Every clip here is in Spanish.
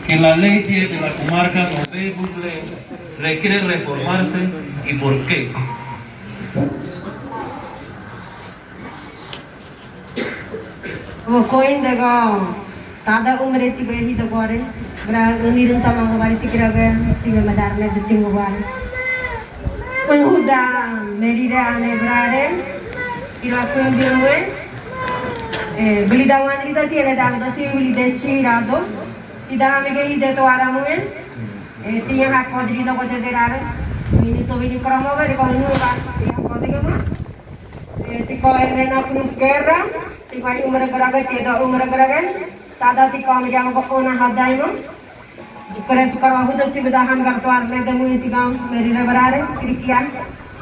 que la ley de la comarca Nové requiere reformarse y por qué. Koin daga tada umre tiga hi dagore gra nirin sama gawari tiga tiga madar ne biting gawari koin huda meri re ane brare kira koin bilwe beli dawan kita tiada dah tapi beli deci rado tidak kami ke ide tu orang mungkin tiang hak kau jadi nak kau jadi rare ini tu ini kerana apa dia kau nu kan tiang kau tiga mah tiga yang nak nu gerah tiga umur geragan tiada umur geragan tada tiga kami jangan kau na hadai mah kerana tu kerana hujan tiba dah ham gar tuar ne demu tiga meri re berare kirikian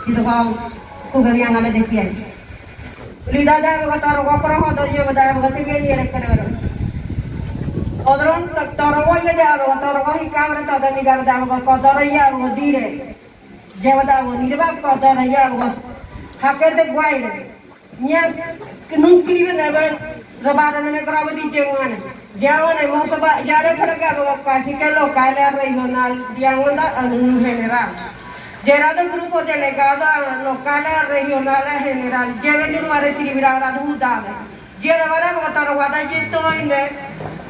itu kau garian ada dekian Lida dah begitu orang kapur hoda je bedah begitu ni ni rekor. Orang tak orang wajah dah begitu orang wajah kamera tak ada negara dah begitu orang ya begitu dire. Je bedah begitu ni sebab orang ya begitu. Hakir dek guai. Nya kenungkiri benar rebaran nama kerana di jangan. Jangan ni masa bah jari kerja begitu pasti kalau kalian regional jangan dah general. Gerada grupo delegado local regional general lleve ni mare siri birara duda jera bara bagatar wada jito inde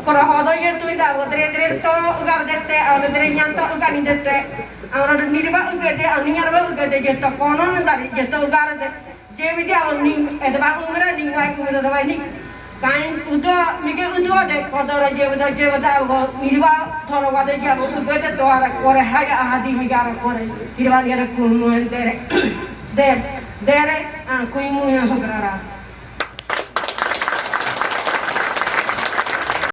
kora hodo jito inda godre to ugar dette awre dre nyanta ugar indette awra nirba ugade awniarba ugade jito kono ndari jito ugar de jevi dia awni edba umra ni wai kumra rawani kain udo mige udo de kodora jevda nirba thoro wada je ugade to ara kore haya ahadi migara kore nirba yara kumu dere dere kuimu ya hograra